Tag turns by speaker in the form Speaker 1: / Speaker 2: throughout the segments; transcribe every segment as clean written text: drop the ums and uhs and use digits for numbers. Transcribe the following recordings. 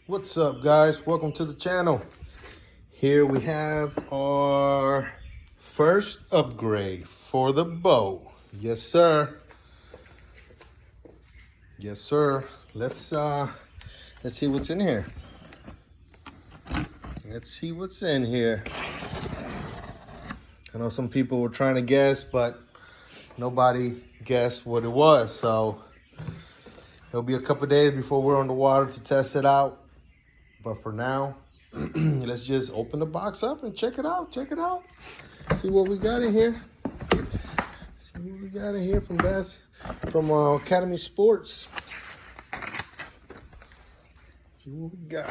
Speaker 1: What's up, guys? Welcome to the channel. Here we have our first upgrade for the boat. Yes, sir. Yes, sir. Let's see what's in here. Let's see what's in here. I know some people were trying to guess, but nobody guessed what it was. So it'll be a couple days before we're on the water to test it out. But for now, let's just open the box up and check it out. Check it out. See what we got in here. See what we got in here from Academy Sports. See what we got.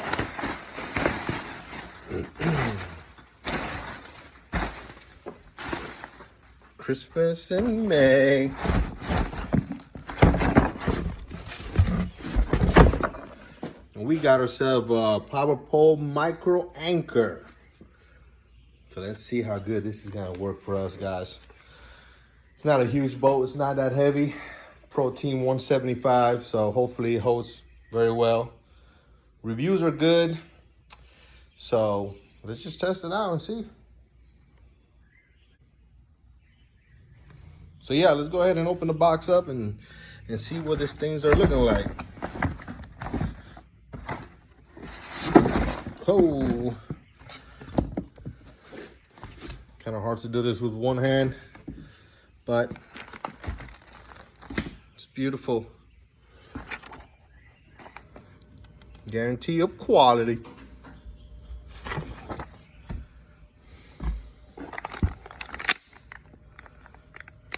Speaker 1: Christmas in May. We got ourselves a Power Pole Micro Anchor. So let's see how good this is gonna work for us, guys. It's not a huge boat, it's not that heavy. Protein 175, so hopefully it holds very well. Reviews are good. So let's just test it out and see. So yeah, let's go ahead and open the box up and see what these things are looking like. Oh, kind of hard to do this with one hand, but it's beautiful. Guarantee of quality.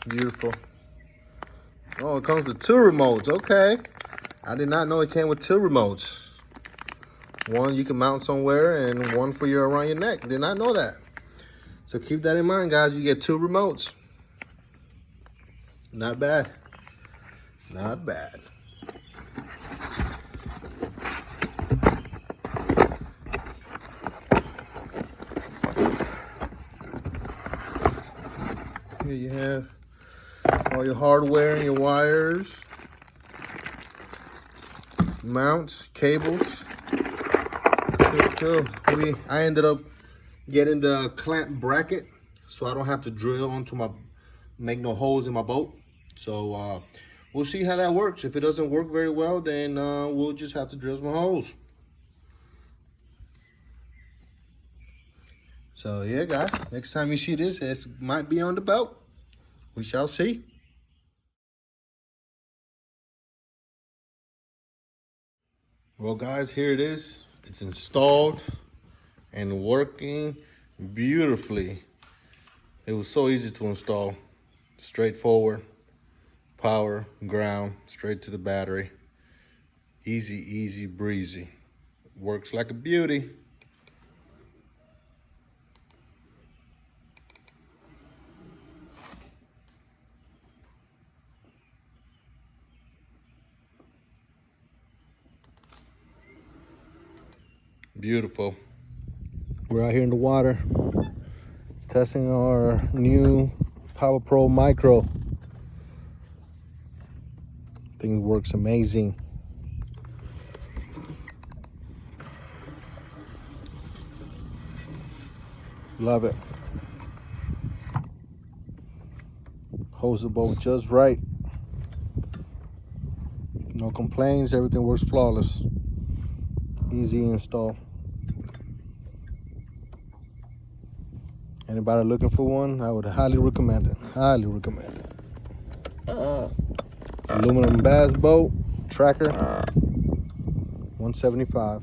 Speaker 1: Beautiful. Oh, it comes with two remotes. Okay. I did not know it came with two remotes. One you can mount somewhere and one for your around your neck. Did not know that. So keep that in mind, guys. You get two remotes. Not bad. Not bad. Here you have all your hardware and your wires, mounts, cables. Cool. I ended up getting the clamp bracket so I don't have to drill make no holes in my boat. So we'll see how that works. If it doesn't work very well, then we'll just have to drill some holes. So yeah, guys, next time you see this, it might be on the boat. We shall see. Well, guys, here it is. It's installed and working beautifully. It was so easy to install. Straightforward. Power, ground, straight to the battery. Easy, easy breezy. Works like a beauty. Beautiful. We're out here in the water testing our new Power Pro Micro. Thing works amazing. Love it. Holds the boat just right. No complaints, everything works flawless. Easy install. Anybody looking for one, I would highly recommend it. Highly recommend it. Aluminum bass boat, tracker, 175.